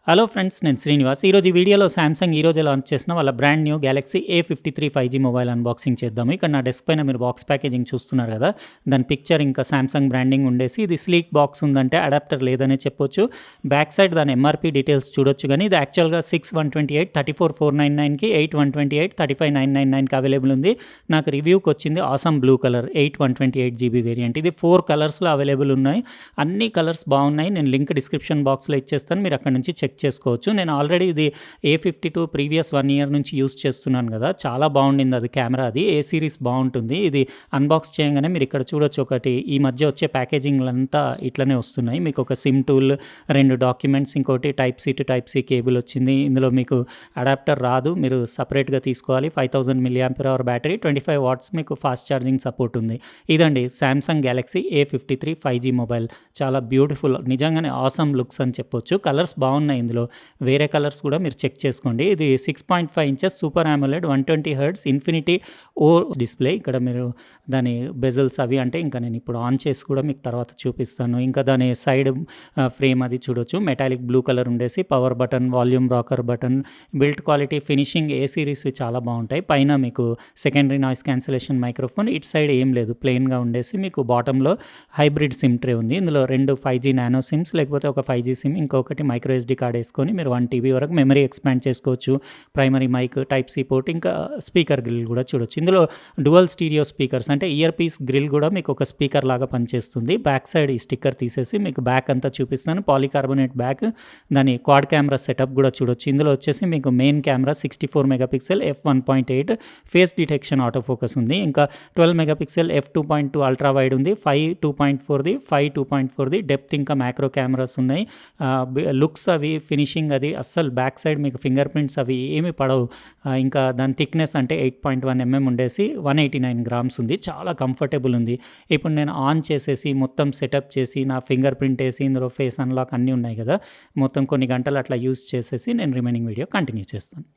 Hello friends, నేను శ్రీనివాస్. ఈరోజు ఈ వీడియోలో సామ్సంగ్ ఈరోజే లాంచ్ చేసిన వాళ్ళ brand new Galaxy A53 5G mobile unboxing చేద్దాము. ఇక్కడ నా డెస్క్ పైన మీరు బాక్స్ ప్యాకేజింగ్ చూస్తున్నారు కదా, దాని పిక్చర్ ఇంకా సామ్సంగ్ బ్రాండింగ్ ఉండేసి ఇది స్లీక్ బాక్స్ ఉందంటే అడాప్టర్ లేదనే చెప్పొచ్చు. బ్యాక్ సైడ్ దాని ఎంఆర్పీ డీటెయిల్స్ చూడొచ్చు, కానీ ఇది యాక్చువల్గా 6,128 34,499కి 8,128 35,999కి అవైలబుల్ ఉంది. నాకు రివ్యూకి వచ్చింది awesome blue colour 8,128GB variant. ఇది 4 కలర్స్లో అవైలబుల్ ఉన్నాయి. అన్ని కలర్స్ బాగున్నాయి. నేను లింక్ డిస్క్రిప్షన్ బాక్స్లో ఇచ్చేస్తాను, మీరు అక్కడ నుంచి చెక్ చేసుకోవచ్చు. నేను ఆల్రెడీ ఇది A52 ప్రీవియస్ 1 ఇయర్ నుంచి యూస్ చేస్తున్నాను కదా, చాలా బాగుండింది అది కెమెరా. అది ఏ సిరీస్ బాగుంటుంది. ఇది అన్బాక్స్ చేయగానే మీరు ఇక్కడ చూడొచ్చు, ఒకటి ఈ మధ్య వచ్చే ప్యాకేజింగ్లంతా ఇట్లనే వస్తున్నాయి. మీకు ఒక సిమ్ టూల్, 2 డాక్యుమెంట్స్, ఇంకోటి type C to type C cable వచ్చింది. ఇందులో మీకు అడాప్టర్ రాదు, మీరు సపరేట్గా తీసుకోవాలి. 5000 mAh బ్యాటరీ, 25 వాట్స్ మీకు ఫాస్ట్ ఛార్జింగ్ సపోర్ట్ ఉంది. ఇదండి Samsung Galaxy A53 5G mobile. చాలా బ్యూటిఫుల్, నిజంగానే ఆసమ్ లుక్స్ అని చెప్పొచ్చు. కలర్స్ బాగున్నాయి. ఇందులో వేరే కలర్స్ కూడా మీరు చెక్ చేసుకోండి. ఇది 6.5 inches super AMOLED 120Hz infinity ఓ డిస్ప్లే. ఇక్కడ మీరు దాని బెజల్స్ అవి అంటే ఇంకా నేను ఇప్పుడు ఆన్ చేసి కూడా మీకు తర్వాత చూపిస్తాను. ఇంకా దాని సైడ్ ఫ్రేమ్ అది చూడొచ్చు, మెటాలిక్ బ్లూ కలర్ ఉండేసి power button, volume rocker button, built quality, finishing A series చాలా బాగుంటాయి. పైన మీకు సెకండరీ నాయిస్ క్యాన్సిలేషన్ మైక్రోఫోన్, ఇటు సైడ్ ఏం లేదు, ప్లెయిన్గా ఉండేసి మీకు బాటంలో హైబ్రిడ్ సిమ్ ట్రే ఉంది. ఇందులో 2 5G నానో సిమ్స్, లేకపోతే ఒక 5G సిమ్, ఇంకొకటి మైక్రో SD కార్డ్ వేసుకొని మీరు 1 TB వరకు మెమరీ ఎక్స్పాండ్ చేసుకోవచ్చు. Primary mic, type C port, ఇంకా స్పీకర్ గ్రిల్ కూడా చూడొచ్చు. ఇందులో డువల్ స్టీరియో స్పీకర్స్ అంటే ఇయర్ పీస్ గ్రిల్ కూడా మీకు ఒక స్పీకర్ లాగా పనిచేస్తుంది. బ్యాక్ సైడ్ ఈ స్టిక్కర్ తీసేసి మీకు బ్యాక్ అంతా చూపిస్తాను. పాలికార్బోనేట్ బ్యాక్, దాని క్వాడ్ కెమెరా సెటప్ కూడా చూడొచ్చు. ఇందులో వచ్చేసి మీకు main camera 64 megapixel f1.8 face detection auto focus ఉంది. ఇంకా 12 మెగాపిక్సెల్ f2.2 అల్ట్రా వైడ్ ఉంది. 5 2.4ది, 5 2.4ది డెప్త్, ఇంకా మ్యాక్రో కెమెరాస్ ఉన్నాయి. లుక్స్ అవి, ఫినిషింగ్ అది అస్సలు బ్యాక్ సైడ్ మీకు ఫింగర్ ప్రింట్స్ అవి ఏమి పడవు. ఇంకా దాని థిక్నెస్ అంటే 8.1 mm ఉండేసి 189 గ్రామ్స్ ఉంది. చాలా కంఫర్టబుల్ ఉంది. ఇప్పుడు నేను ఆన్ చేసేసి మొత్తం సెటప్ చేసి నా ఫింగర్ ప్రింట్ వేసి ఇందులో ఫేస్ అన్లాక్ అన్నీ ఉన్నాయి కదా, మొత్తం కొన్ని గంటలు అట్లా యూస్ చేసేసి నేను రిమైనింగ్ వీడియో కంటిన్యూ చేస్తాను.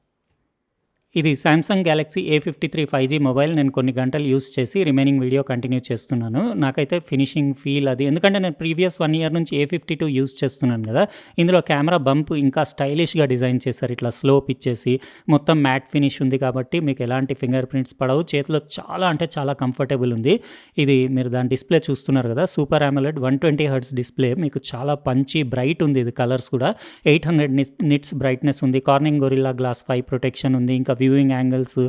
ఇది Samsung Galaxy A53 5G mobile. నేను కొన్ని గంటలు యూస్ చేసి రిమైనింగ్ వీడియో కంటిన్యూ చేస్తున్నాను. నాకైతే ఫినిషింగ్ ఫీల్ అది, ఎందుకంటే నేను ప్రీవియస్ 1 ఇయర్ నుంచి A52 యూస్ చేస్తున్నాను కదా, ఇందులో కెమెరా బంప్ ఇంకా స్టైలిష్గా డిజైన్ చేశారు. ఇట్లా స్లోప్ ఇచ్చేసి మొత్తం మ్యాట్ ఫినిష్ ఉంది కాబట్టి మీకు ఎలాంటి ఫింగర్ ప్రింట్స్ పడవు. చేతిలో చాలా అంటే చాలా కంఫర్టబుల్ ఉంది. ఇది మీరు దాని డిస్ప్లే చూస్తున్నారు కదా, సూపర్ AMOLED 120Hz డిస్ప్లే. మీకు చాలా పంచి బ్రైట్ ఉంది. ఇది కలర్స్ కూడా 800 నిట్స్ బ్రైట్నెస్ ఉంది. కార్నింగ్ గొరిల్లా గ్లాస్ 5 ప్రొటెక్షన్ ఉంది. ఇంకా వ్యూయింగ్ యాంగిల్స్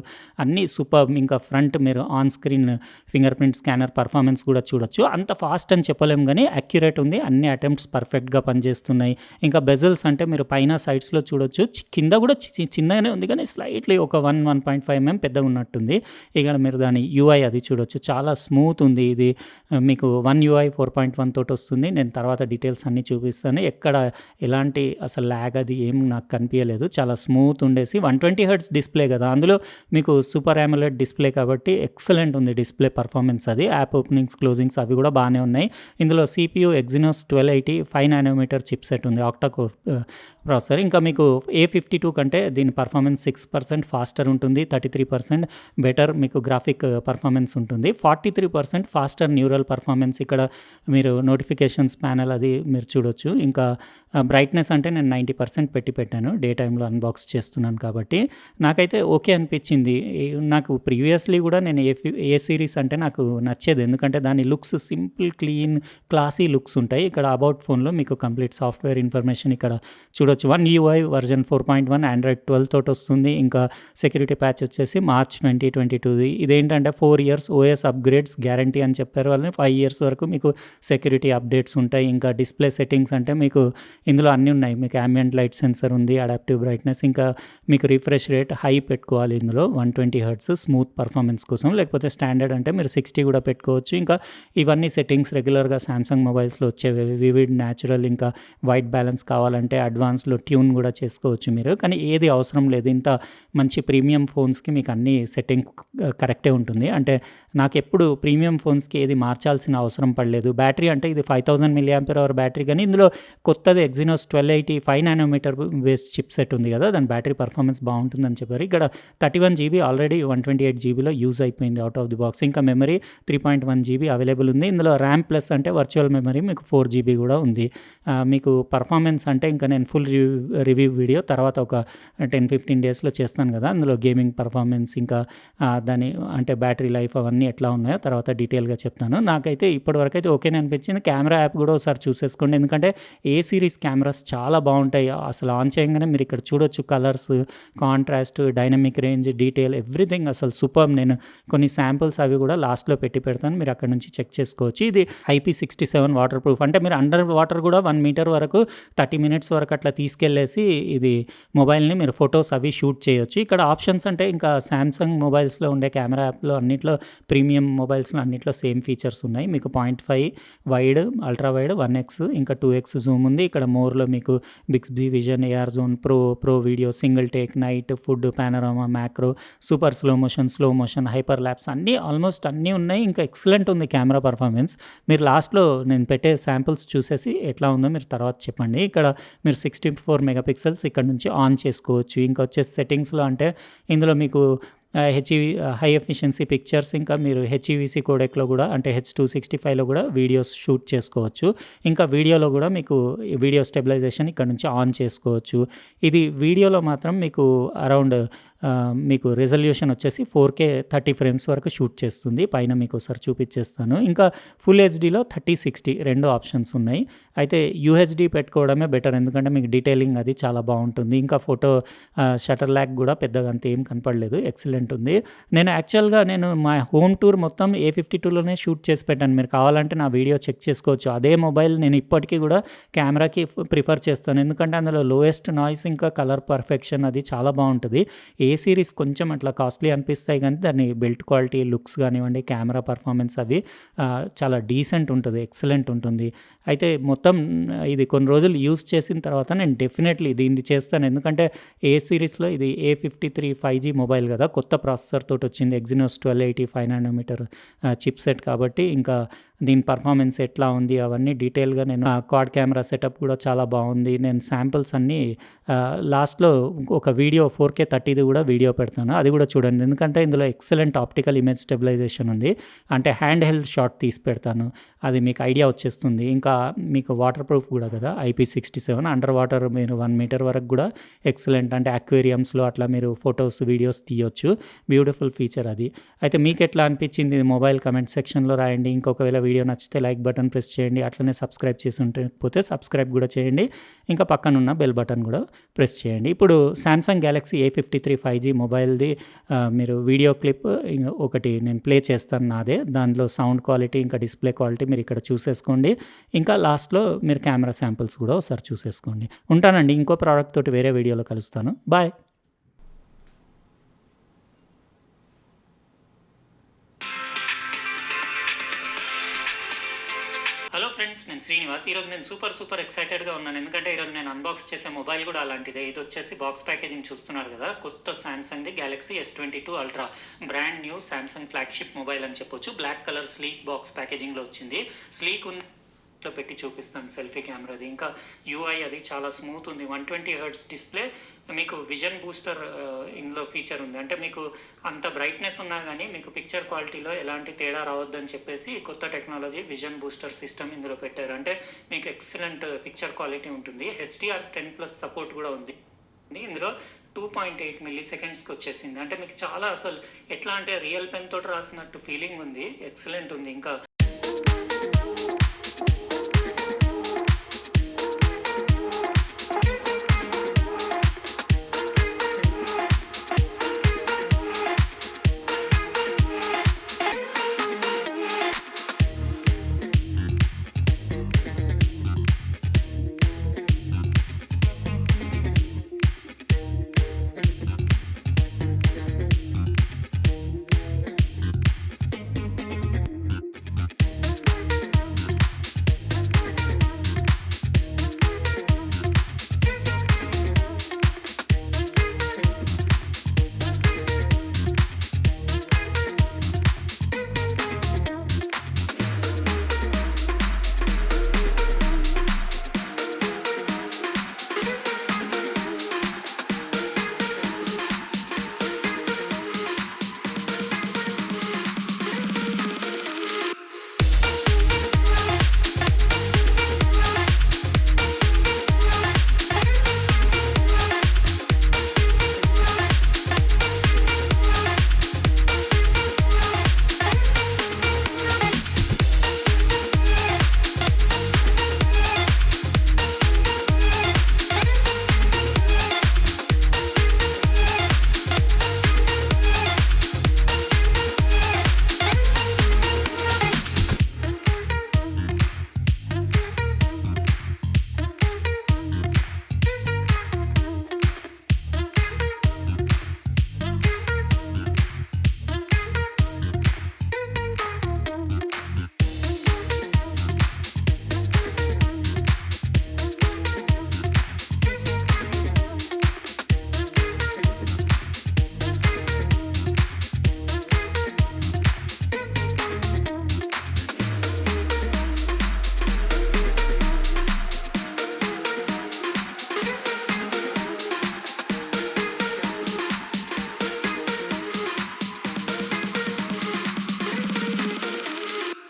అన్నీ సూపర్. ఇంకా ఫ్రంట్ మీరు on screen finger print scanner performance కూడా చూడొచ్చు. అంత ఫాస్ట్ అని చెప్పలేం, కానీ అక్యురేట్ ఉంది. అన్ని అటెంప్ట్స్ పర్ఫెక్ట్గా పనిచేస్తున్నాయి. ఇంకా బెజల్స్ అంటే మీరు పైన సైడ్స్లో చూడొచ్చు, కింద కూడా చిన్నగానే ఉంది, కానీ స్లైట్లీ ఒక 1.5 mm పెద్దగా ఉన్నట్టుంది. ఇక్కడ మీరు దాని UI అది చూడొచ్చు, చాలా స్మూత్ ఉంది. ఇది మీకు 1 UI 4.1 తోటి వస్తుంది. నేను తర్వాత డీటెయిల్స్ అన్నీ చూపిస్తాను. ఎక్కడ ఎలాంటి అసలు ల్యాగ్ అది ఏం నాకు కనిపించలేదు. చాలా స్మూత్ ఉండేసి 120Hz డిస్ప్లే కదా, అందులో మీకు సూపర్ AMOLED డిస్ప్లే కాబట్టి ఎక్సలెంట్ ఉంది డిస్ప్లే పర్ఫార్మెన్స్. అది యాప్ ఓపెనింగ్స్, క్లోజింగ్స్ అవి కూడా బాగానే ఉన్నాయి. ఇందులో CPU Exynos 1280 5nm chip set ఉంది, ఆక్టా కోర్ ప్రాసెసర్. ఇంకా మీకు A52 కంటే దీని పర్ఫార్మెన్స్ 6% ఫాస్టర్ ఉంటుంది, 33% బెటర్ మీకు గ్రాఫిక్ పర్ఫార్మెన్స్ ఉంటుంది, 43% ఫాస్టర్ న్యూరల్ పర్ఫార్మెన్స్. ఇక్కడ మీరు నోటిఫికేషన్స్ ప్యానల్ అది మీరు చూడొచ్చు. ఇంకా బ్రైట్నెస్ అంటే నేను 90% పెట్టాను, డే టైంలో అన్బాక్స్ చేస్తున్నాను కాబట్టి నాకైతే ఓకే అనిపించింది. నాకు ప్రీవియస్లీ కూడా నేను ఏ సిరీస్ అంటే నాకు నచ్చేది, ఎందుకంటే దాని looks simple, clean, classy looks ఉంటాయి. ఇక్కడ అబౌట్ ఫోన్లో మీకు కంప్లీట్ సాఫ్ట్వేర్ ఇన్ఫర్మేషన్ ఇక్కడ చూడొచ్చు. 1 UI వర్జన్ 4.1 Android 12 తోటి వస్తుంది. ఇంకా సెక్యూరిటీ ప్యాచ్ వచ్చేసి మార్చ్ 2022ది. ఇదేంటంటే 4 years OS అప్గ్రేడ్స్ గ్యారంటీ అని చెప్పారు వాళ్ళని. 5 years వరకు మీకు సెక్యూరిటీ అప్డేట్స్ ఉంటాయి. ఇంకా డిస్ప్లే సెట్టింగ్స్ అంటే మీకు ఇందులో అన్నీ ఉన్నాయి. మీకు ambient లైట్ సెన్సర్ ఉంది, అడాప్టివ్ బ్రైట్నెస్, ఇంకా మీకు రిఫ్రెష్ రేట్ హై పెట్టుకోవాలి ఇందులో 120Hz స్మూత్ పర్ఫార్మెన్స్ కోసం, లేకపోతే స్టాండర్డ్ అంటే మీరు 60 కూడా పెట్టుకోవచ్చు. ఇంకా ఇవన్నీ సెట్టింగ్స్ రెగ్యులర్గా సామ్సంగ్ మొబైల్స్లో వచ్చేవి. వివిడ్, న్యాచురల్, ఇంకా వైట్ బ్యాలెన్స్ కావాలంటే అడ్వాన్స్లో ట్యూన్ కూడా చేసుకోవచ్చు మీరు, కానీ ఏది అవసరం లేదు. ఇంత మంచి ప్రీమియం ఫోన్స్కి మీకు అన్ని సెట్టింగ్స్ కరెక్టే ఉంటుంది. అంటే నాకు ఎప్పుడు ప్రీమియం ఫోన్స్కి ఏది మార్చాల్సిన అవసరం పడలేదు. బ్యాటరీ అంటే ఇది 5000 mAh బ్యాటరీ, కానీ ఇందులో కొత్తది Exynos 1280 5nm base chip set ఉంది కదా, దాని బ్యాటరీ పర్ఫార్మెన్స్ బాగుంటుందని చెప్పారు. ఇక్కడ 31 జీబీ ఆల్రెడీ 128 జీబీలో యూజ్ అయిపోయింది అవుట్ ఆఫ్ ది బాక్స్. ఇంకా మెమరీ 3.1 జీబీ అవైలబుల్ ఉంది. ఇందులో ర్యామ్ ప్లస్ అంటే వర్చువల్ మెమరీ మీకు 4 జీబీ కూడా ఉంది. మీకు పర్ఫార్మెన్స్ అంటే ఇంకా నేను ఫుల్ రివ్యూ వీడియో తర్వాత ఒక 10-15 డేస్లో చేస్తాను కదా, అందులో గేమింగ్ పర్ఫార్మెన్స్ ఇంకా దాని అంటే బ్యాటరీ లైఫ్ అవన్నీ ఎట్లా ఉన్నాయో తర్వాత డీటెయిల్గా చెప్తాను. నాకైతే ఇప్పటివరకు అయితే ఓకేనే అనిపించింది. కెమెరా యాప్ కూడా ఒకసారి చూసేసుకోండి, ఎందుకంటే ఏ సిరీస్ కెమెరాస్ చాలా బాగుంటాయి. అసలు ఆన్ చేయగానే మీరు ఇక్కడ చూడొచ్చు colours, contrast, dynamic range, detail everything అసలు సూపర్. నేను కొన్ని శాంపుల్స్ అవి కూడా లాస్ట్లో పెట్టి పెడతాను, మీరు అక్కడ నుంచి చెక్ చేసుకోవచ్చు. ఇది IP67 వాటర్ ప్రూఫ్, అంటే మీరు అండర్ వాటర్ కూడా 1 మీటర్ వరకు 30 మినిట్స్ వరకు అట్లా తీసుకెళ్ళేసి ఇది మొబైల్ని మీరు ఫొటోస్ అవి షూట్ చేయొచ్చు. ఇక్కడ ఆప్షన్స్ అంటే ఇంకా శాంసంగ్ మొబైల్స్లో ఉండే కెమెరా యాప్లో అన్నిట్లో ప్రీమియం మొబైల్స్లో అన్నిట్లో సేమ్ ఫీచర్స్ ఉన్నాయి. మీకు 0.5 వైడ్, అల్ట్రా వైడ్, 1x ఇంకా 2x జూమ్ ఉంది. ఇక్కడ మోర్లో మీకు Bixby vision, AR zone, pro video, single take, night, food, panorama, macro, super slow motion, hyperlapse అన్నీ ఆల్మోస్ట్ అన్నీ ఉన్నాయి. ఇంకా ఎక్సలెంట్ ఉంది కెమెరా పర్ఫార్మెన్స్. మీరు లాస్ట్లో నేను పెట్టే శాంపుల్స్ చూసేసి ఎట్లా ఉందో మీరు తర్వాత చెప్పండి. ఇక్కడ మీరు 64 మెగాపిక్సెల్స్ ఇక్కడ నుంచి ఆన్ చేసుకోవచ్చు. ఇంకా వచ్చేసి సెట్టింగ్స్లో అంటే ఇందులో మీకు హై ఎఫిషియన్సీ పిక్చర్స్, ఇంకా మీరు హెచ్ఈవిసి కోడెక్లో కూడా అంటే H265లో కూడా వీడియోస్ షూట్ చేసుకోవచ్చు. ఇంకా వీడియోలో కూడా మీకు వీడియో స్టెబిలైజేషన్ ఇక్కడ నుంచి ఆన్ చేసుకోవచ్చు. ఇది వీడియోలో మాత్రం మీకు అరౌండ్ మీకు రెజల్యూషన్ వచ్చేసి 4K 30 ఫ్రేమ్స్ వరకు షూట్ చేస్తుంది. పైన మీకు ఒకసారి చూపించేస్తాను. ఇంకా ఫుల్ హెచ్డీలో 30-60 రెండు ఆప్షన్స్ ఉన్నాయి. అయితే యూహెచ్డీ పెట్టుకోవడమే బెటర్, ఎందుకంటే మీకు డీటెయిలింగ్ అది చాలా బాగుంటుంది. ఇంకా ఫోటో షటర్ ల్యాగ్ కూడా పెద్దగా అంత ఏం కనపడలేదు, ఎక్సలెంట్ ఉంది. నేను యాక్చువల్గా మా హోమ్ టూర్ మొత్తం A52లోనే షూట్ చేసి పెట్టాను. మీరు కావాలంటే నా వీడియో చెక్ చేసుకోవచ్చు. అదే మొబైల్ నేను ఇప్పటికీ కూడా కెమెరాకి ప్రిఫర్ చేస్తాను, ఎందుకంటే అందులో లోయెస్ట్ నాయిస్ ఇంకా కలర్ పర్ఫెక్షన్ అది చాలా బాగుంటుంది. ఏ సిరీస్ కొంచెం అట్లా కాస్ట్లీ అనిపిస్తాయి, కానీ దాని బిల్ట్ క్వాలిటీ, లుక్స్ కానివ్వండి, కెమెరా పర్ఫార్మెన్స్ అవి చాలా డీసెంట్ ఉంటుంది, ఎక్సలెంట్ ఉంటుంది. అయితే మొత్తం ఇది కొన్ని రోజులు యూస్ చేసిన తర్వాత నేను డెఫినెట్లీ దీన్ని చేస్తాను, ఎందుకంటే ఏ సిరీస్లో ఇది A53 5G మొబైల్ కదా, కొత్త ప్రాసెసర్ తోటి వచ్చింది, ఎగ్జినోస్ 1280 5nm చిప్ సెట్ కాబట్టి ఇంకా దీని పర్ఫార్మెన్స్ ఎట్లా ఉంది అవన్నీ డీటెయిల్గా నేను క్వాడ్ కెమెరా సెటప్ కూడా చాలా బాగుంది. నేను శాంపిల్స్ అన్నీ లాస్ట్లో ఒక వీడియో 4K 30ది కూడా వీడియో పెడతాను, అది కూడా చూడండి, ఎందుకంటే ఇందులో ఎక్సలెంట్ ఆప్టికల్ ఇమేజ్ స్టెబిలైజేషన్ ఉంది. అంటే హ్యాండ్ హెల్డ్ షాట్ తీసి పెడతాను, అది మీకు ఐడియా వచ్చేస్తుంది. ఇంకా మీకు వాటర్ ప్రూఫ్ కూడా కదా IP67, అండర్ వాటర్ మీరు 1 మీటర్ వరకు కూడా ఎక్సలెంట్, అంటే అక్వేరియంస్లో అట్లా మీరు ఫొటోస్, వీడియోస్ తీయొచ్చు. బ్యూటిఫుల్ ఫీచర్ అది. అయితే మీకు ఎట్లా అనిపించింది మొబైల్ కమెంట్ సెక్షన్లో రాయండి. ఇంకొకవేళ వీడియో నచ్చితే లైక్ బటన్ ప్రెస్ చేయండి, అట్లనే సబ్స్క్రైబ్ చేసి ఉంటే సబ్స్క్రైబ్ కూడా చేయండి. ఇంకా పక్కనున్న బెల్ బటన్ కూడా ప్రెస్ చేయండి. ఇప్పుడు సామ్సంగ్ గ్యాలక్సీ A53 5G మొబైల్ది మీరు వీడియో క్లిప్ ఒకటి నేను ప్లే చేస్తాను నాదే, దానిలో సౌండ్ క్వాలిటీ ఇంకా డిస్ప్లే క్వాలిటీ మీరు ఇక్కడ చూసేసుకోండి. ఇంకా లాస్ట్లో మీరు కెమెరా శాంపిల్స్ కూడా ఒకసారి చూసేసుకోండి. ఉంటానండి, ఇంకో ప్రోడక్ట్ తోటి వేరే వీడియోలో కలుస్తాను. బాయ్. హలో ఫ్రెండ్స్, నేను శ్రీనివాస్. ఈరోజు నేను సూపర్ ఎక్సైటెడ్గా ఉన్నాను, ఎందుకంటే ఈరోజు నేను అన్బాక్స్ చేసే మొబైల్ కూడా అలాంటిదే. ఇది వచ్చేసి బాక్స్ ప్యాకేజింగ్ చూస్తున్నారు కదా, కొత్త సామ్సంగ్ది Galaxy S22 Ultra, brand new Samsung flagship mobile అని చెప్పొచ్చు. బ్లాక్ కలర్ స్లీక్ బాక్స్ ప్యాకేజింగ్లో వచ్చింది. స్లీక్ ఉంది, పెట్టి చూపిస్తాను సెల్ఫీ కెమెరాది. ఇంకా UI అది చాలా స్మూత్ ఉంది. 120 Hz డిస్ప్లే, మీకు విజన్ బూస్టర్ ఇందులో ఫీచర్ ఉంది. అంటే మీకు అంత బ్రైట్నెస్ ఉన్నా కానీ మీకు పిక్చర్ క్వాలిటీలో ఎలాంటి తేడా రావద్దని చెప్పేసి కొత్త టెక్నాలజీ విజన్ బూస్టర్ సిస్టమ్ ఇందులో పెట్టారు. అంటే మీకు ఎక్సలెంట్ పిక్చర్ క్వాలిటీ ఉంటుంది. HDR10+ సపోర్ట్ కూడా ఉంది ఇందులో. 2.8 మిల్లీసెకండ్స్కి వచ్చేసింది. అంటే మీకు చాలా అసలు ఎట్లా అంటే రియల్ పెన్ తోటి రాసినట్టు ఫీలింగ్ ఉంది, ఎక్సలెంట్ ఉంది. ఇంకా